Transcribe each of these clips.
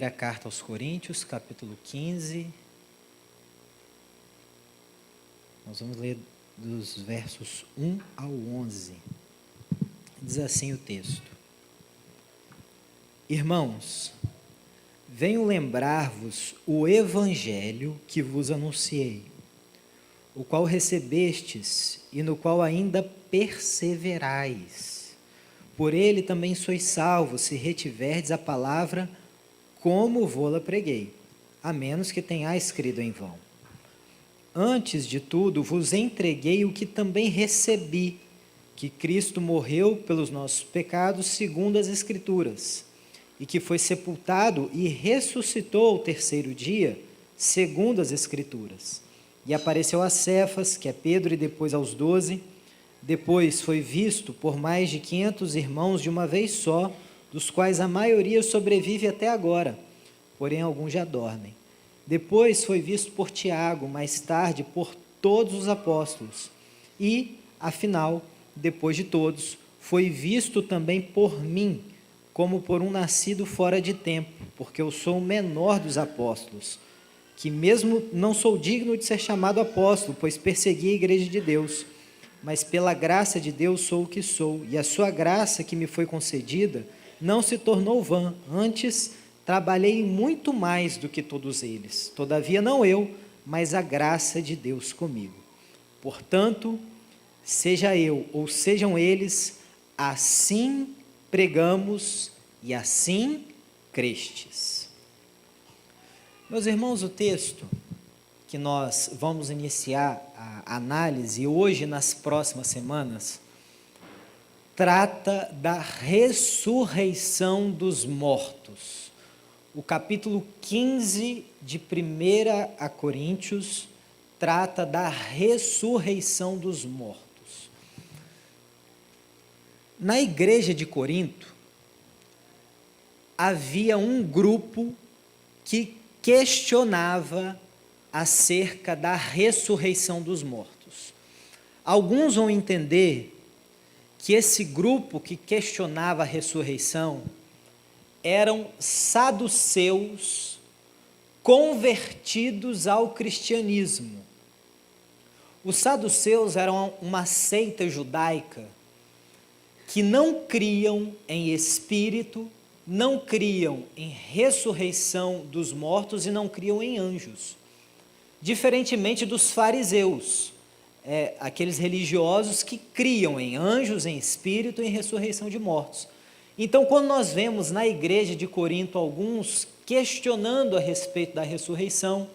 Primeira carta aos Coríntios, capítulo 15. Nós vamos ler dos versos 1 ao 11. Diz assim o texto: Irmãos, venho lembrar-vos o evangelho que vos anunciei, o qual recebestes e no qual ainda perseverais. Por ele também sois salvos, se retiverdes a palavra como vô-la preguei, a menos que tenhais crido em vão. Antes de tudo, vos entreguei o que também recebi, que Cristo morreu pelos nossos pecados, segundo as Escrituras, e que foi sepultado e ressuscitou ao terceiro dia, segundo as Escrituras. E apareceu a Cefas, que é Pedro, e depois aos 12. Depois foi visto por mais de 500 irmãos de uma vez só, dos quais a maioria sobrevive até agora, porém alguns já dormem. Depois foi visto por Tiago, mais tarde por todos os apóstolos. E, afinal, depois de todos, foi visto também por mim, como por um nascido fora de tempo, porque eu sou o menor dos apóstolos, que mesmo não sou digno de ser chamado apóstolo, pois persegui a igreja de Deus. Mas pela graça de Deus sou o que sou, e a sua graça que me foi concedida não se tornou vã, antes trabalhei muito mais do que todos eles. Todavia não eu, mas a graça de Deus comigo. Portanto, seja eu ou sejam eles, assim pregamos e assim crestes. Meus irmãos, o texto que nós vamos iniciar a análise hoje e nas próximas semanas trata da ressurreição dos mortos. O capítulo 15 de 1 Coríntios trata da ressurreição dos mortos. Na igreja de Corinto, havia um grupo que questionava acerca da ressurreição dos mortos. Alguns vão entender que esse grupo que questionava a ressurreição eram saduceus convertidos ao cristianismo. Os saduceus eram uma seita judaica que não criam em espírito, não criam em ressurreição dos mortos e não criam em anjos. Diferentemente dos fariseus, aqueles religiosos que criam em anjos, em espírito e em ressurreição de mortos. Então, quando nós vemos na igreja de Corinto alguns questionando a respeito da ressurreição,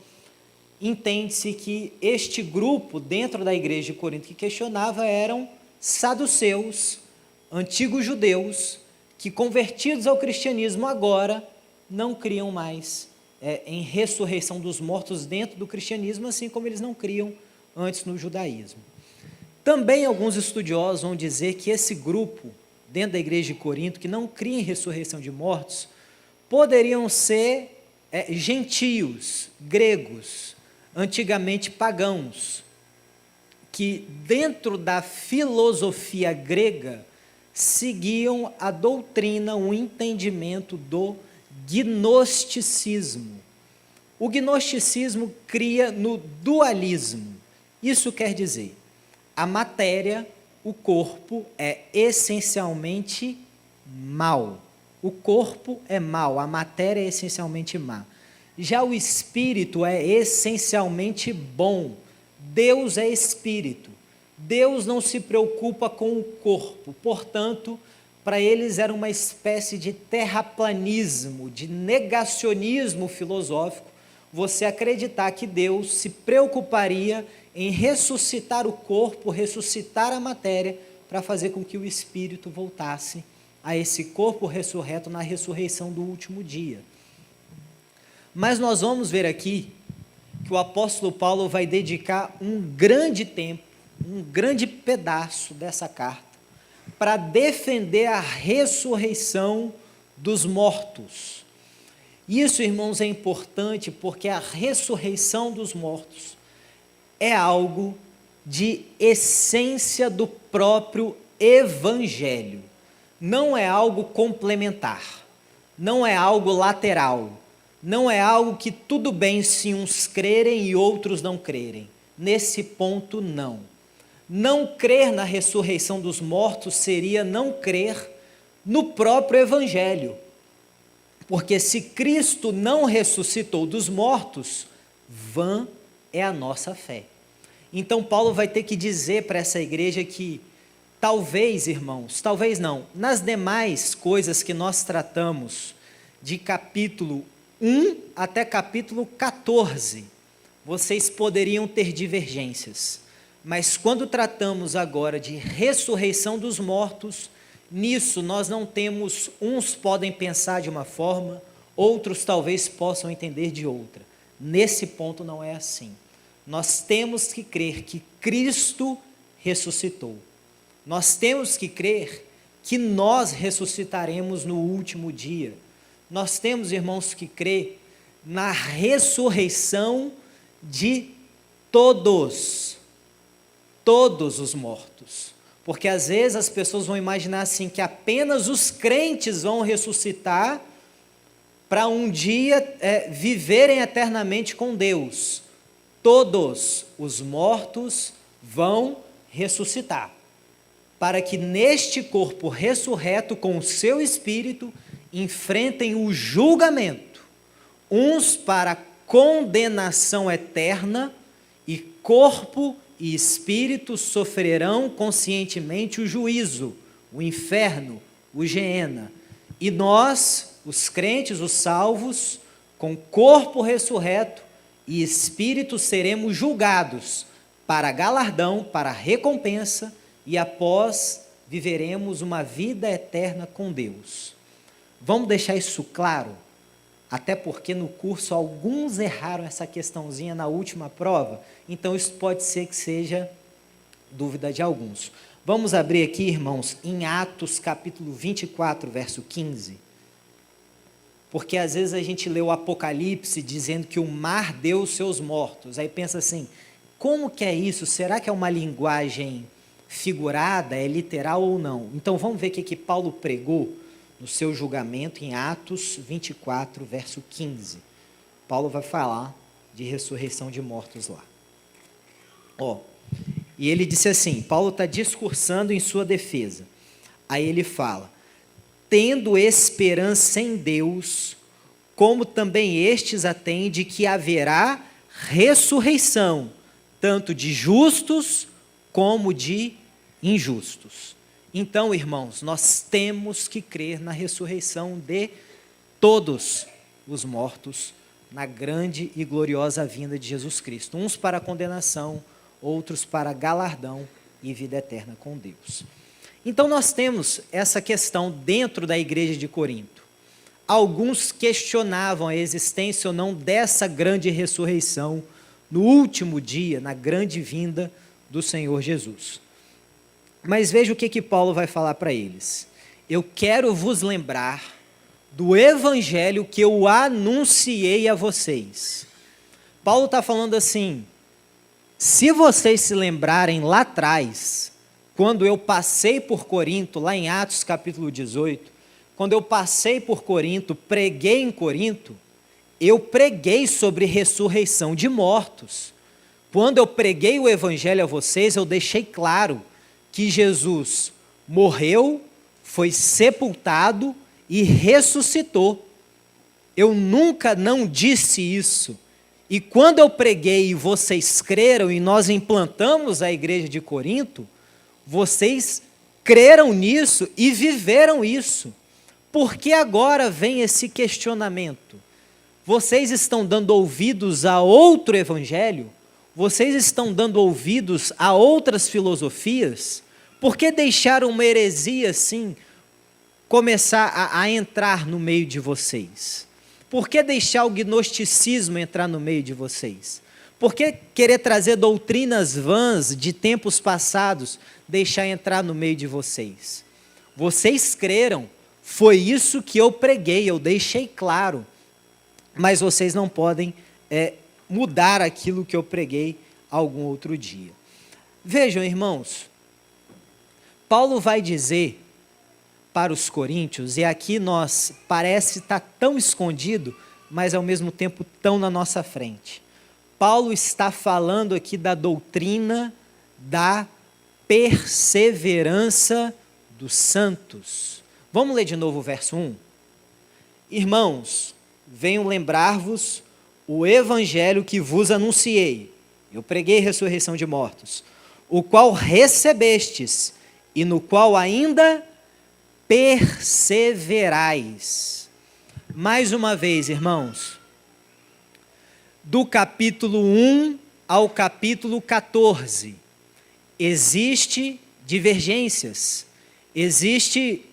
entende-se que este grupo dentro da igreja de Corinto que questionava eram saduceus, antigos judeus, que convertidos ao cristianismo agora não criam mais em ressurreição dos mortos dentro do cristianismo, assim como eles não criam antes no judaísmo. Também alguns estudiosos vão dizer que esse grupo, dentro da igreja de Corinto, que não cria em ressurreição de mortos, poderiam ser gentios, gregos, antigamente pagãos, que dentro da filosofia grega seguiam a doutrina, o entendimento do gnosticismo. O gnosticismo cria no dualismo. Isso quer dizer, a matéria, o corpo, é essencialmente mal. O corpo é mal, a matéria é essencialmente má. Já o espírito é essencialmente bom. Deus é espírito. Deus não se preocupa com o corpo, portanto, para eles era uma espécie de terraplanismo, de negacionismo filosófico, você acreditar que Deus se preocuparia em ressuscitar o corpo, ressuscitar a matéria, para fazer com que o espírito voltasse a esse corpo ressurreto na ressurreição do último dia. Mas nós vamos ver aqui que o apóstolo Paulo vai dedicar um grande tempo, um grande pedaço dessa carta, para defender a ressurreição dos mortos. Isso, irmãos, é importante porque a ressurreição dos mortos é algo de essência do próprio Evangelho. Não é algo complementar, não é algo lateral, Não é algo que tudo bem se uns crerem e outros não crerem. Nesse ponto, não. Não crer na ressurreição dos mortos seria não crer no próprio Evangelho. Porque se Cristo não ressuscitou dos mortos, vã é a nossa fé. Então Paulo vai ter que dizer para essa igreja que talvez, irmãos, talvez não, nas demais coisas que nós tratamos, de capítulo 1 até capítulo 14, vocês poderiam ter divergências. Mas quando tratamos agora de ressurreição dos mortos, nisso nós não temos, uns podem pensar de uma forma, outros talvez possam entender de outra. Nesse ponto não é assim. Nós temos que crer que Cristo ressuscitou. Nós temos que crer que nós ressuscitaremos no último dia. Nós temos, irmãos, que crer na ressurreição de todos os mortos. Porque às vezes as pessoas vão imaginar assim, que apenas os crentes vão ressuscitar para um dia viverem eternamente com Deus. Todos os mortos vão ressuscitar, para que neste corpo ressurreto com o seu espírito, enfrentem o julgamento, uns para condenação eterna, e corpo e espírito sofrerão conscientemente o juízo, o inferno, o Geena. E nós, os crentes, os salvos, com corpo ressurreto e espírito, seremos julgados para galardão, para recompensa, e após viveremos uma vida eterna com Deus. Vamos deixar isso claro? Até porque no curso alguns erraram essa questãozinha na última prova, então isso pode ser que seja dúvida de alguns. Vamos abrir aqui, irmãos, em Atos capítulo 24, verso 15. Porque às vezes a gente lê o Apocalipse dizendo que o mar deu os seus mortos, aí pensa assim, como que é isso? Será que é uma linguagem figurada, é literal ou não? Então vamos ver o que Paulo pregou no seu julgamento em Atos 24, verso 15. Paulo vai falar de ressurreição de mortos lá. E ele disse assim, Paulo está discursando em sua defesa. Aí ele fala, tendo esperança em Deus, como também estes a têm, de que haverá ressurreição, tanto de justos como de injustos. Então, irmãos, nós temos que crer na ressurreição de todos os mortos, na grande e gloriosa vinda de Jesus Cristo. Uns para condenação, outros para galardão e vida eterna com Deus. Então, nós temos essa questão dentro da igreja de Corinto. Alguns questionavam a existência ou não dessa grande ressurreição no último dia, na grande vinda do Senhor Jesus. Mas veja o que Paulo vai falar para eles. Eu quero vos lembrar do evangelho que eu anunciei a vocês. Paulo está falando assim, se vocês se lembrarem lá atrás, quando eu passei por Corinto, lá em Atos capítulo 18, quando eu passei por Corinto, preguei em Corinto, eu preguei sobre ressurreição de mortos. Quando eu preguei o evangelho a vocês, eu deixei claro que Jesus morreu, foi sepultado e ressuscitou. Eu nunca não disse isso. E quando eu preguei e vocês creram e nós implantamos a igreja de Corinto, vocês creram nisso e viveram isso. Por que agora vem esse questionamento? Vocês estão dando ouvidos a outro evangelho? Vocês estão dando ouvidos a outras filosofias? Por que deixaram uma heresia assim começar a entrar no meio de vocês? Por que deixar o gnosticismo entrar no meio de vocês? Por que querer trazer doutrinas vãs de tempos passados, deixar entrar no meio de vocês? Vocês creram, foi isso que eu preguei, eu deixei claro, mas vocês não podem mudar aquilo que eu preguei algum outro dia. Vejam, irmãos, Paulo vai dizer para os coríntios, e aqui parece estar tão escondido, mas ao mesmo tempo tão na nossa frente. Paulo está falando aqui da doutrina da perseverança dos santos. Vamos ler de novo o verso 1? Irmãos, venho lembrar-vos o evangelho que vos anunciei. Eu preguei ressurreição de mortos, o qual recebestes e no qual ainda perseverais. Mais uma vez, irmãos, do capítulo 1 ao capítulo 14, existe divergências, existe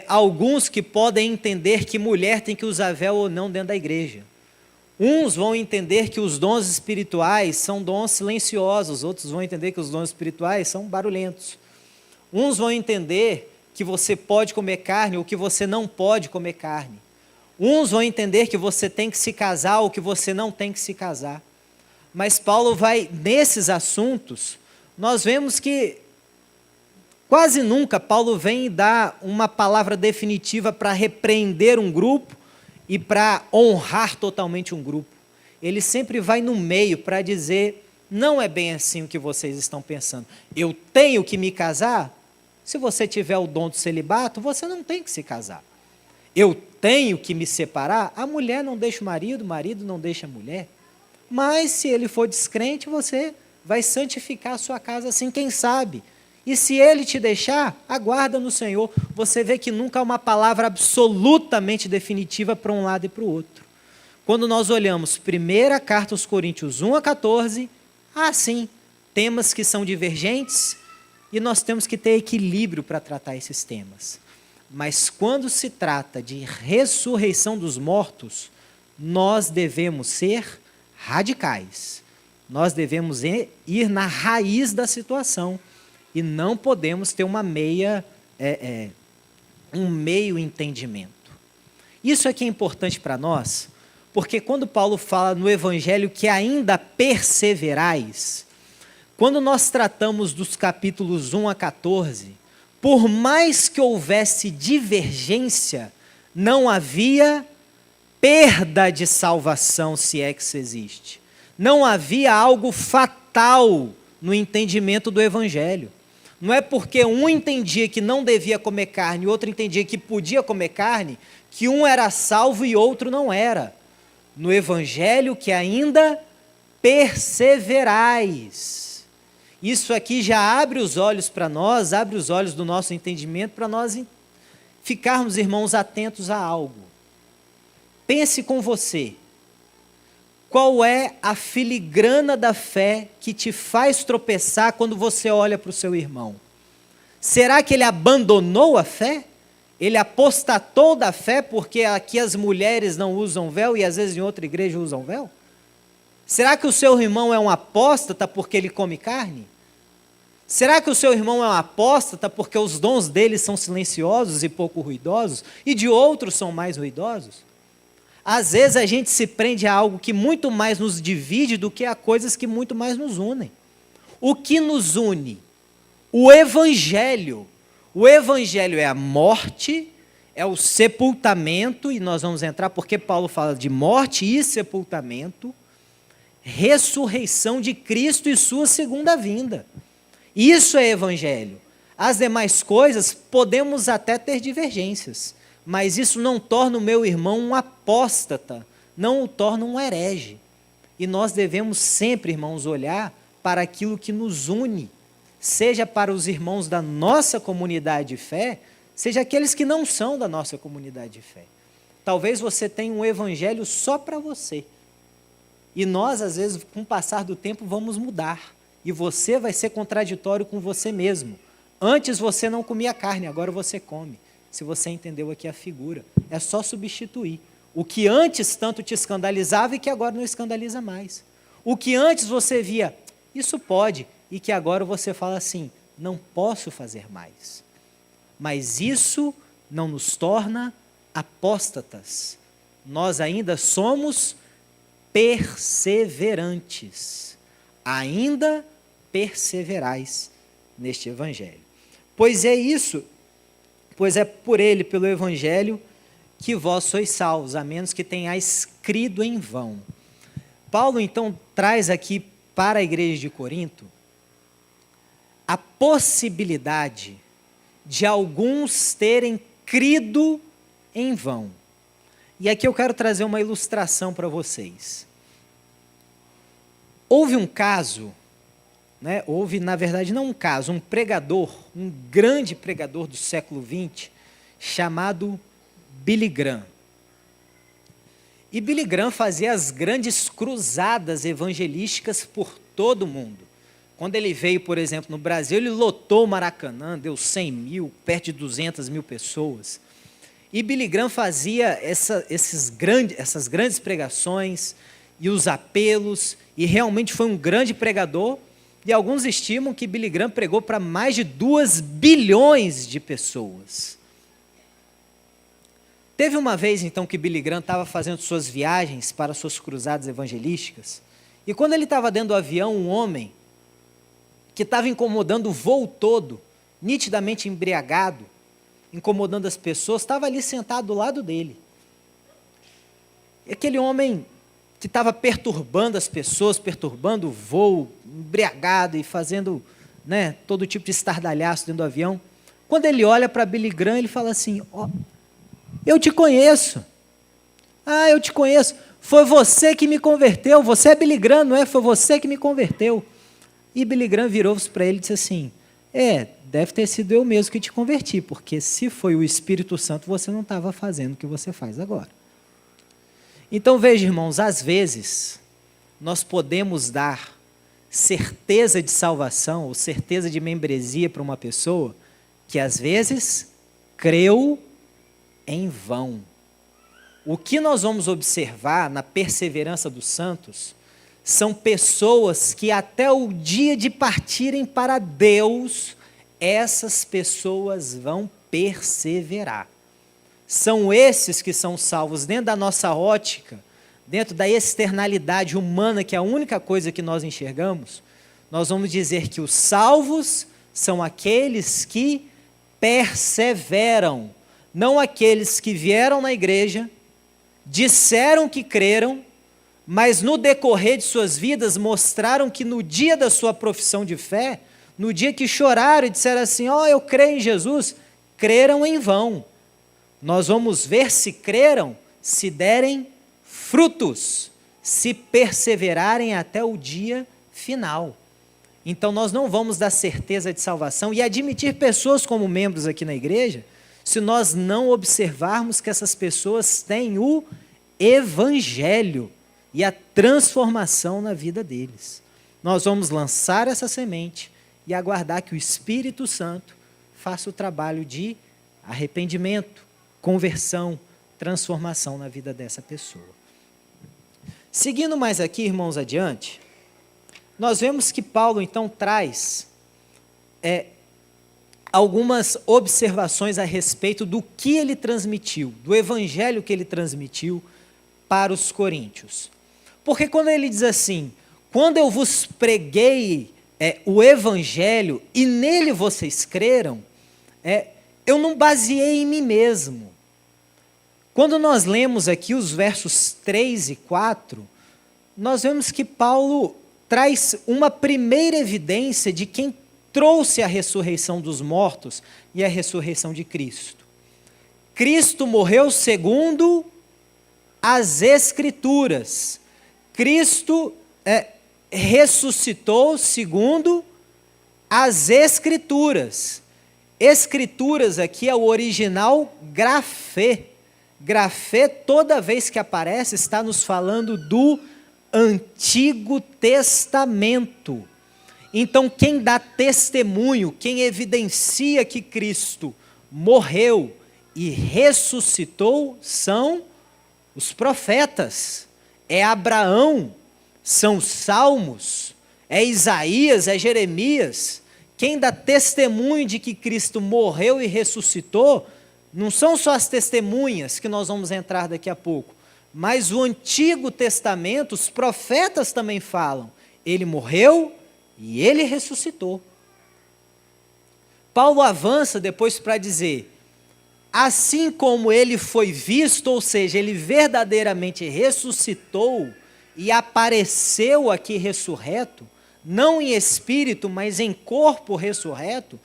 alguns que podem entender que mulher tem que usar véu ou não dentro da igreja. Uns vão entender que os dons espirituais são dons silenciosos, outros vão entender que os dons espirituais são barulhentos. Uns vão entender que você pode comer carne ou que você não pode comer carne. Uns vão entender que você tem que se casar ou que você não tem que se casar. Mas Paulo vai, nesses assuntos, nós vemos que quase nunca Paulo vem dar uma palavra definitiva para repreender um grupo e para honrar totalmente um grupo. Ele sempre vai no meio para dizer, não é bem assim o que vocês estão pensando. Eu tenho que me casar? Se você tiver o dom do celibato, você não tem que se casar. Eu tenho que me separar? A mulher não deixa o marido não deixa a mulher. Mas se ele for descrente, você vai santificar a sua casa assim, quem sabe? E se ele te deixar, aguarda no Senhor. Você vê que nunca há uma palavra absolutamente definitiva para um lado e para o outro. Quando nós olhamos primeira carta aos Coríntios 1 a 14, sim, temas que são divergentes e nós temos que ter equilíbrio para tratar esses temas. Mas quando se trata de ressurreição dos mortos, nós devemos ser radicais. Nós devemos ir na raiz da situação. E não podemos ter um meio entendimento. Isso aqui é importante para nós, porque quando Paulo fala no Evangelho que ainda perseverais, quando nós tratamos dos capítulos 1 a 14, por mais que houvesse divergência, não havia perda de salvação, se é que isso existe. Não havia algo fatal no entendimento do Evangelho. Não é porque um entendia que não devia comer carne e outro entendia que podia comer carne, que um era salvo e outro não era. No Evangelho que ainda perseverais. Isso aqui já abre os olhos para nós, abre os olhos do nosso entendimento para nós ficarmos, irmãos, atentos a algo. Pense com você. Qual é a filigrana da fé que te faz tropeçar quando você olha para o seu irmão? Será que ele abandonou a fé? Ele apostatou da fé porque aqui as mulheres não usam véu e às vezes em outra igreja usam véu? Será que o seu irmão é um apóstata porque ele come carne? Será que o seu irmão é um apóstata porque os dons dele são silenciosos e pouco ruidosos e de outros são mais ruidosos? Às vezes a gente se prende a algo que muito mais nos divide do que a coisas que muito mais nos unem. O que nos une? O Evangelho. O Evangelho é a morte, é o sepultamento, e nós vamos entrar porque Paulo fala de morte e sepultamento, ressurreição de Cristo e sua segunda vinda. Isso é Evangelho. As demais coisas podemos até ter divergências, mas isso não torna o meu irmão um apóstata, não o torna um herege. E nós devemos sempre, irmãos, olhar para aquilo que nos une, seja para os irmãos da nossa comunidade de fé, seja aqueles que não são da nossa comunidade de fé. Talvez você tenha um evangelho só para você. E nós, às vezes, com o passar do tempo, vamos mudar. E você vai ser contraditório com você mesmo. Antes você não comia carne, agora você come. Se você entendeu aqui a figura, é só substituir. O que antes tanto te escandalizava e que agora não escandaliza mais. O que antes você via, isso pode, e que agora você fala assim, não posso fazer mais. Mas isso não nos torna apóstatas. Nós ainda somos perseverantes. Ainda perseverais neste evangelho. Pois é por ele, pelo evangelho, que vós sois salvos, a menos que tenhais crido em vão. Paulo, então, traz aqui para a igreja de Corinto a possibilidade de alguns terem crido em vão. E aqui eu quero trazer uma ilustração para vocês. Houve um caso, houve, na verdade, não um caso, um pregador, um grande pregador do século XX, chamado Billy Graham. E Billy Graham fazia as grandes cruzadas evangelísticas por todo o mundo. Quando ele veio, por exemplo, no Brasil, ele lotou o Maracanã, deu 100 mil, perto de 200 mil pessoas. E Billy Graham fazia essas grandes pregações e os apelos, e realmente foi um grande pregador, e alguns estimam que Billy Graham pregou para mais de 2 bilhões de pessoas. Teve uma vez, então, que Billy Graham estava fazendo suas viagens para suas cruzadas evangelísticas, e quando ele estava dentro do avião, um homem que estava incomodando o voo todo, nitidamente embriagado, incomodando as pessoas, estava ali sentado do lado dele. E aquele homem que estava perturbando as pessoas, perturbando o voo, embriagado e fazendo todo tipo de estardalhaço dentro do avião, quando ele olha para Billy Graham, ele fala assim: eu te conheço. Ah, eu te conheço. Foi você que me converteu. Você é Billy Graham, não é? Foi você que me converteu. E Billy Graham virou-se para ele e disse assim: deve ter sido eu mesmo que te converti, porque se foi o Espírito Santo, você não estava fazendo o que você faz agora. Então, veja, irmãos, às vezes, nós podemos dar certeza de salvação ou certeza de membresia para uma pessoa que, às vezes, creu em vão. O que nós vamos observar na perseverança dos santos são pessoas que até o dia de partirem para Deus, essas pessoas vão perseverar. São esses que são salvos dentro da nossa ótica, dentro da externalidade humana, que é a única coisa que nós enxergamos. Nós vamos dizer que os salvos são aqueles que perseveram, não aqueles que vieram na igreja, disseram que creram, mas no decorrer de suas vidas mostraram que no dia da sua profissão de fé, no dia que choraram e disseram assim: eu creio em Jesus, creram em vão. Nós vamos ver se creram, se derem frutos, se perseverarem até o dia final. Então nós não vamos dar certeza de salvação e admitir pessoas como membros aqui na igreja, se nós não observarmos que essas pessoas têm o Evangelho e a transformação na vida deles. Nós vamos lançar essa semente e aguardar que o Espírito Santo faça o trabalho de arrependimento, conversão, transformação na vida dessa pessoa. Seguindo mais aqui, irmãos, adiante, nós vemos que Paulo, então, traz algumas observações a respeito do que ele transmitiu, do evangelho que ele transmitiu para os coríntios. Porque quando ele diz assim: quando eu vos preguei o evangelho e nele vocês creram, eu não baseei em mim mesmo. Quando nós lemos aqui os versos 3 e 4, nós vemos que Paulo traz uma primeira evidência de quem trouxe a ressurreição dos mortos e a ressurreição de Cristo. Cristo morreu segundo as Escrituras. Cristo ressuscitou segundo as Escrituras. Escrituras aqui é o original grafê. Grafê, toda vez que aparece, está nos falando do Antigo Testamento. Então, quem dá testemunho, quem evidencia que Cristo morreu e ressuscitou, são os profetas. É Abraão, são os Salmos, é Isaías, é Jeremias. Quem dá testemunho de que Cristo morreu e ressuscitou, não são só as testemunhas que nós vamos entrar daqui a pouco, mas o Antigo Testamento, os profetas também falam: ele morreu e ele ressuscitou. Paulo avança depois para dizer: assim como ele foi visto, ou seja, ele verdadeiramente ressuscitou e apareceu aqui ressurreto, não em espírito, mas em corpo ressurreto,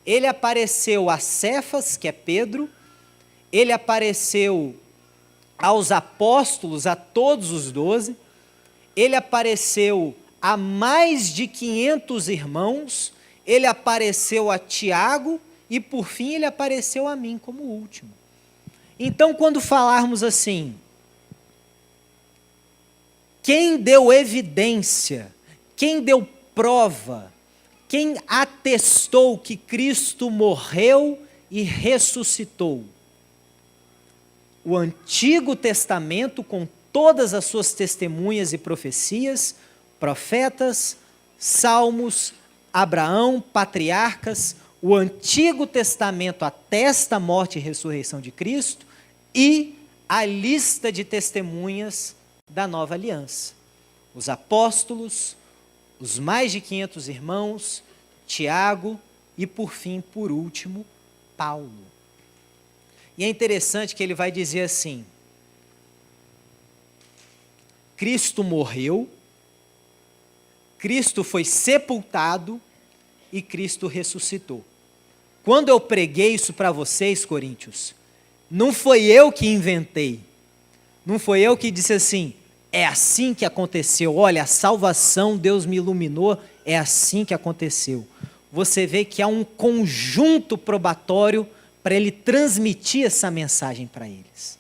ele apareceu a Cefas, que é Pedro, ele apareceu aos apóstolos, a todos os 12, ele apareceu a mais de 500 irmãos, ele apareceu a Tiago e, por fim, ele apareceu a mim como último. Então, quando falarmos assim, quem deu evidência, quem deu prova, quem atestou que Cristo morreu e ressuscitou? O Antigo Testamento, com todas as suas testemunhas e profecias, profetas, salmos, Abraão, patriarcas, o Antigo Testamento atesta a morte e ressurreição de Cristo, e a lista de testemunhas da Nova Aliança. Os apóstolos, os mais de 500 irmãos, Tiago e, por fim, por último, Paulo. E é interessante que ele vai dizer assim: Cristo morreu, Cristo foi sepultado e Cristo ressuscitou. Quando eu preguei isso para vocês, coríntios, não foi eu que inventei, não foi eu que disse assim, é assim que aconteceu, olha, a salvação, Deus me iluminou, é assim que aconteceu. Você vê que há um conjunto probatório para ele transmitir essa mensagem para eles.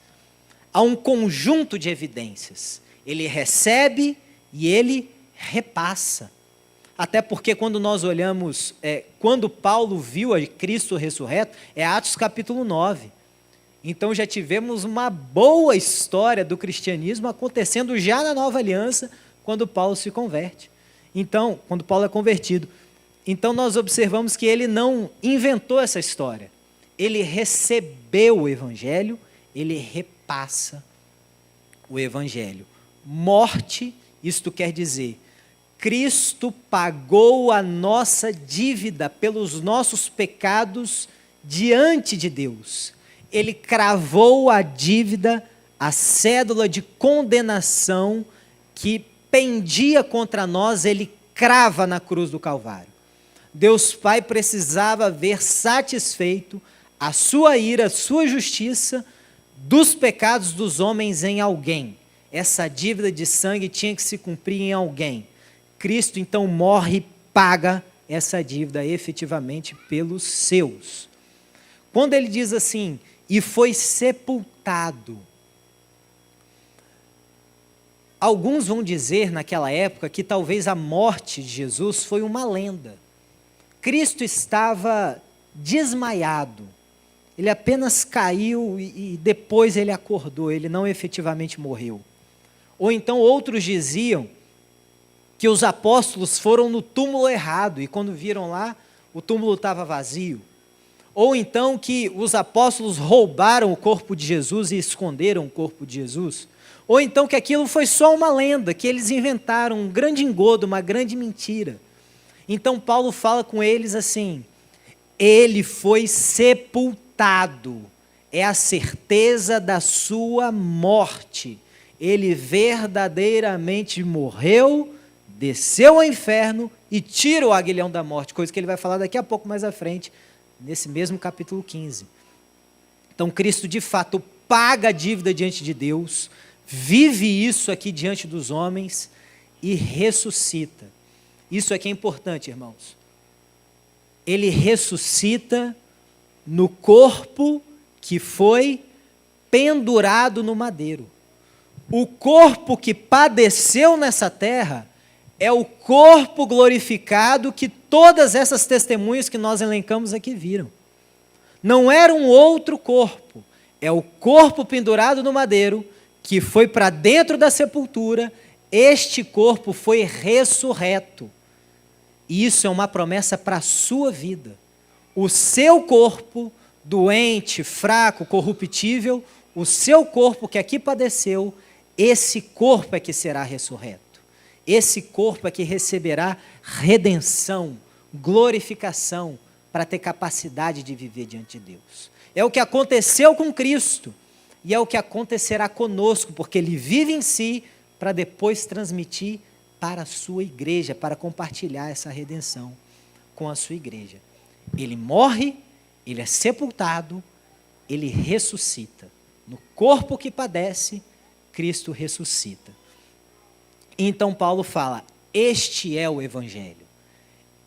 Há um conjunto de evidências. Ele recebe e ele repassa. Até porque quando nós olhamos, quando Paulo viu a Cristo ressurreto, é Atos capítulo 9. Então já tivemos uma boa história do cristianismo acontecendo já na Nova Aliança, quando Paulo se converte. Então, quando Paulo é convertido. Então nós observamos que ele não inventou essa história. Ele recebeu o Evangelho, ele repassa o Evangelho. Morte, isto quer dizer, Cristo pagou a nossa dívida pelos nossos pecados diante de Deus. Ele cravou a dívida, a cédula de condenação que pendia contra nós, ele crava na cruz do Calvário. Deus Pai precisava ver satisfeito a sua ira, a sua justiça dos pecados dos homens em alguém. Essa dívida de sangue tinha que se cumprir em alguém. Cristo então morre e paga essa dívida efetivamente pelos seus. Quando ele diz assim, e foi sepultado, alguns vão dizer naquela época que talvez a morte de Jesus foi uma lenda. Cristo estava desmaiado, ele apenas caiu e depois ele acordou, ele não efetivamente morreu. Ou então outros diziam que os apóstolos foram no túmulo errado e quando viram lá, o túmulo estava vazio. Ou então que os apóstolos roubaram o corpo de Jesus e esconderam o corpo de Jesus. Ou então que aquilo foi só uma lenda, que eles inventaram um grande engodo, uma grande mentira. Então Paulo fala com eles assim, ele foi sepultado, é a certeza da sua morte. Ele verdadeiramente morreu, desceu ao inferno e tira o aguilhão da morte, coisa que ele vai falar daqui a pouco mais à frente, nesse mesmo capítulo 15. Então Cristo de fato paga a dívida diante de Deus, vive isso aqui diante dos homens e ressuscita. Isso aqui é importante, irmãos. Ele ressuscita no corpo que foi pendurado no madeiro. O corpo que padeceu nessa terra é o corpo glorificado que todas essas testemunhas que nós elencamos aqui viram. Não era um outro corpo, é o corpo pendurado no madeiro que foi para dentro da sepultura. Este corpo foi ressurreto. E isso é uma promessa para a sua vida. O seu corpo, doente, fraco, corruptível, o seu corpo que aqui padeceu, esse corpo é que será ressurreto. Esse corpo é que receberá redenção, glorificação, para ter capacidade de viver diante de Deus. É o que aconteceu com Cristo e é o que acontecerá conosco, porque Ele vive em si para depois transmitir para a sua igreja, para compartilhar essa redenção com a sua igreja. Ele morre, Ele é sepultado, Ele ressuscita. No corpo que padece, Cristo ressuscita. Então Paulo fala, este é o Evangelho.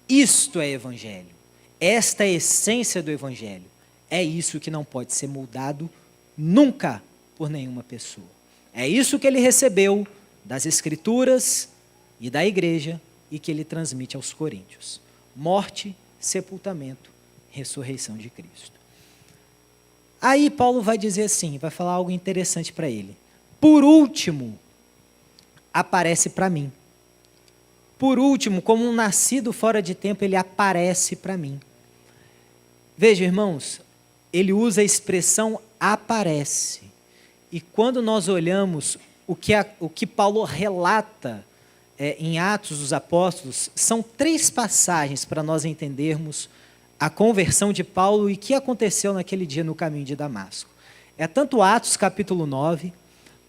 Isto é Evangelho. Esta é a essência do Evangelho. É isso que não pode ser mudado nunca por nenhuma pessoa. É isso que ele recebeu das Escrituras e da igreja e que ele transmite aos coríntios. Morte, sepultamento, ressurreição de Cristo. Aí Paulo vai dizer assim, vai falar algo interessante para ele. Por último, aparece para mim. Por último, como um nascido fora de tempo, ele aparece para mim. Veja, irmãos, ele usa a expressão aparece. E quando nós olhamos o que Paulo relata em Atos dos Apóstolos, são 3 passagens para nós entendermos a conversão de Paulo e o que aconteceu naquele dia no caminho de Damasco. É tanto Atos capítulo 9,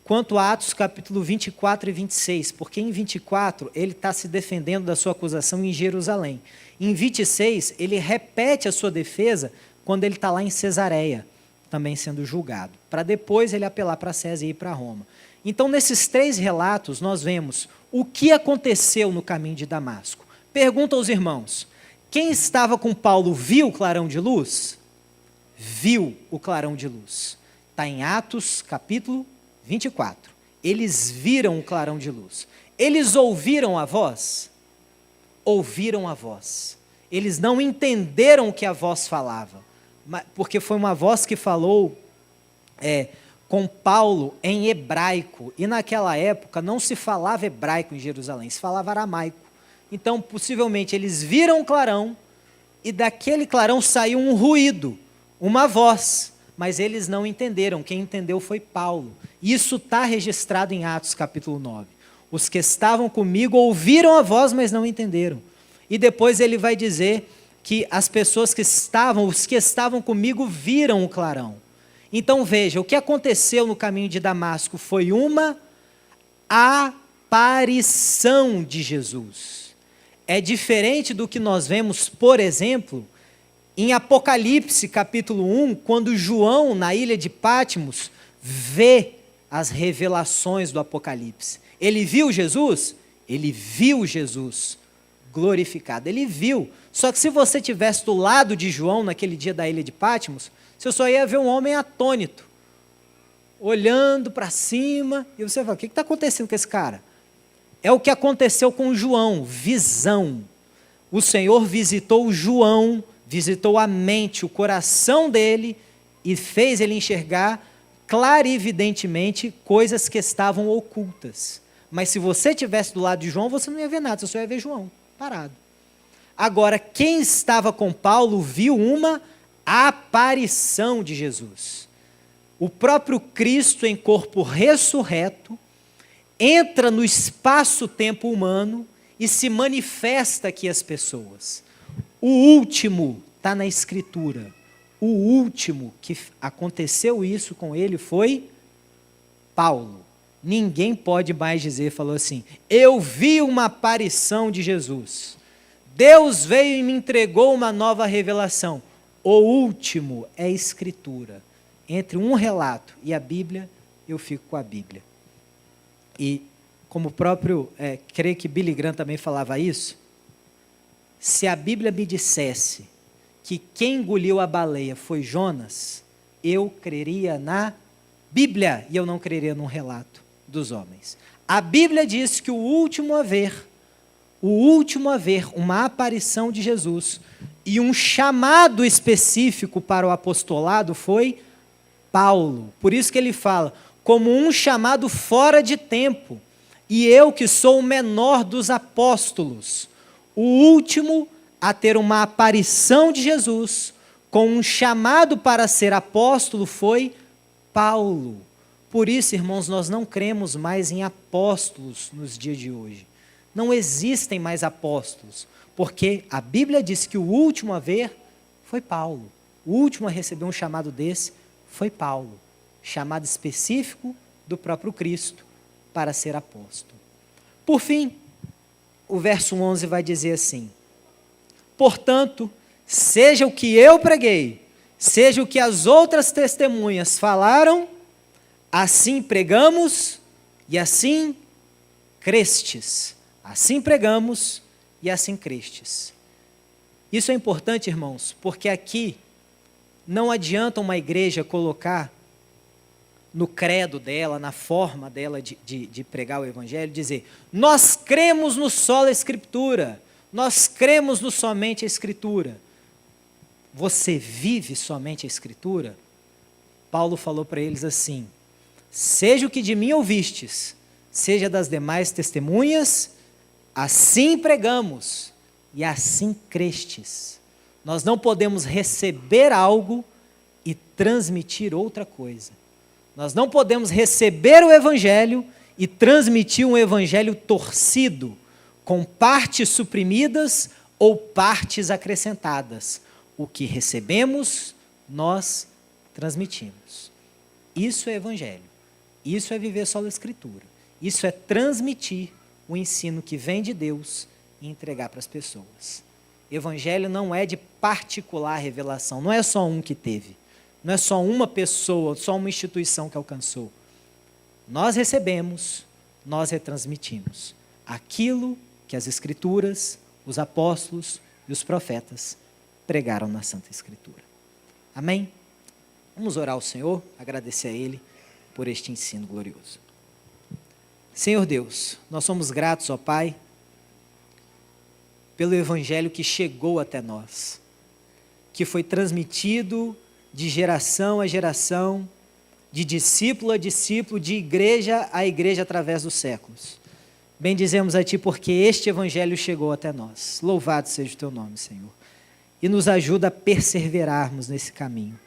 quanto Atos capítulo 24 e 26, porque em 24 ele está se defendendo da sua acusação em Jerusalém. Em 26 ele repete a sua defesa quando ele está lá em Cesareia, também sendo julgado, para depois ele apelar para César e ir para Roma. Então nesses 3 relatos nós vemos o que aconteceu no caminho de Damasco. Pergunta aos irmãos, quem estava com Paulo viu o clarão de luz? Viu o clarão de luz. Está em Atos capítulo 24. Eles viram o clarão de luz. Eles ouviram a voz? Ouviram a voz. Eles não entenderam o que a voz falava, porque foi uma voz que falou com Paulo em hebraico. E naquela época não se falava hebraico em Jerusalém, se falava aramaico. Então, possivelmente, eles viram o clarão e daquele clarão saiu um ruído, uma voz. Mas eles não entenderam, quem entendeu foi Paulo. Isso está registrado em Atos capítulo 9. Os que estavam comigo ouviram a voz, mas não entenderam. E depois ele vai dizer que as pessoas os que estavam comigo viram o clarão. Então veja, o que aconteceu no caminho de Damasco foi uma aparição de Jesus. É diferente do que nós vemos, por exemplo, em Apocalipse, capítulo 1, quando João, na ilha de Patmos, vê as revelações do Apocalipse. Ele viu Jesus? Ele viu Jesus glorificado. Ele viu. Só que se você estivesse do lado de João, naquele dia da ilha de Patmos, você só ia ver um homem atônito, olhando para cima, e você fala, o que está acontecendo com esse cara? É o que aconteceu com João, visão. O Senhor visitou João, visitou a mente, o coração dele e fez ele enxergar clarividentemente coisas que estavam ocultas. Mas se você estivesse do lado de João, você não ia ver nada, você só ia ver João, parado. Agora, quem estava com Paulo viu uma aparição de Jesus. O próprio Cristo em corpo ressurreto entra no espaço-tempo humano e se manifesta aqui às pessoas. O último está na Escritura. O último que aconteceu isso com ele foi Paulo. Ninguém pode mais dizer, falou assim, eu vi uma aparição de Jesus. Deus veio e me entregou uma nova revelação. O último é a Escritura. Entre um relato e a Bíblia, eu fico com a Bíblia. E como o próprio, creio que Billy Graham também falava isso, se a Bíblia me dissesse que quem engoliu a baleia foi Jonas, eu creria na Bíblia e eu não creria num relato dos homens. A Bíblia diz que o último a ver uma aparição de Jesus e um chamado específico para o apostolado foi Paulo. Por isso que ele fala, como um chamado fora de tempo, e eu que sou o menor dos apóstolos, o último a ter uma aparição de Jesus, com um chamado para ser apóstolo, foi Paulo. Por isso, irmãos, nós não cremos mais em apóstolos nos dias de hoje. Não existem mais apóstolos, porque a Bíblia diz que o último a ver Foi Paulo. O último a receber um chamado desse foi Paulo, chamado específico do próprio Cristo para ser apóstolo. Por fim, o verso 11 vai dizer assim: portanto, seja o que eu preguei, seja o que as outras testemunhas falaram, assim pregamos e assim crestes. Assim pregamos e assim crestes. Isso é importante, irmãos, porque aqui não adianta uma igreja colocar no credo dela, na forma dela de pregar o evangelho, dizer: nós cremos no sola escritura, nós cremos no somente a escritura. Você vive somente a escritura? Paulo falou para eles assim: seja o que de mim ouvistes, seja das demais testemunhas, assim pregamos e assim crestes. Nós não podemos receber algo e transmitir outra coisa. Nós não podemos receber o evangelho e transmitir um evangelho torcido, com partes suprimidas ou partes acrescentadas. O que recebemos, nós transmitimos. Isso é evangelho. Isso é viver só a escritura. Isso é transmitir o ensino que vem de Deus e entregar para as pessoas. Evangelho não é de particular revelação, não é só um que teve, não é só uma pessoa, só uma instituição que alcançou. Nós recebemos, nós retransmitimos aquilo que as Escrituras, os apóstolos e os profetas pregaram na Santa Escritura. Amém? Vamos orar ao Senhor, agradecer a Ele por este ensino glorioso. Senhor Deus, nós somos gratos, ó Pai, pelo Evangelho que chegou até nós, que foi transmitido de geração a geração, de discípulo a discípulo, de igreja a igreja através dos séculos. Bendizemos a Ti porque este Evangelho chegou até nós. Louvado seja o Teu nome, Senhor. E nos ajuda a perseverarmos nesse caminho.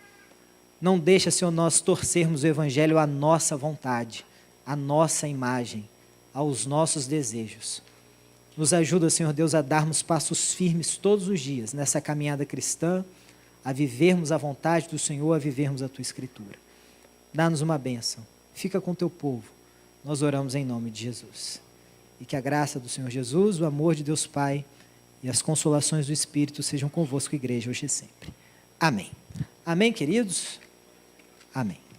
Não deixa, Senhor, nós torcermos o Evangelho à nossa vontade, à nossa imagem, aos nossos desejos. Nos ajuda, Senhor Deus, a darmos passos firmes todos os dias nessa caminhada cristã, a vivermos a vontade do Senhor, a vivermos a Tua Escritura. Dá-nos uma bênção. Fica com o Teu povo. Nós oramos em nome de Jesus. E que a graça do Senhor Jesus, o amor de Deus Pai e as consolações do Espírito sejam convosco, igreja, hoje e sempre. Amém. Amém, queridos? Amém.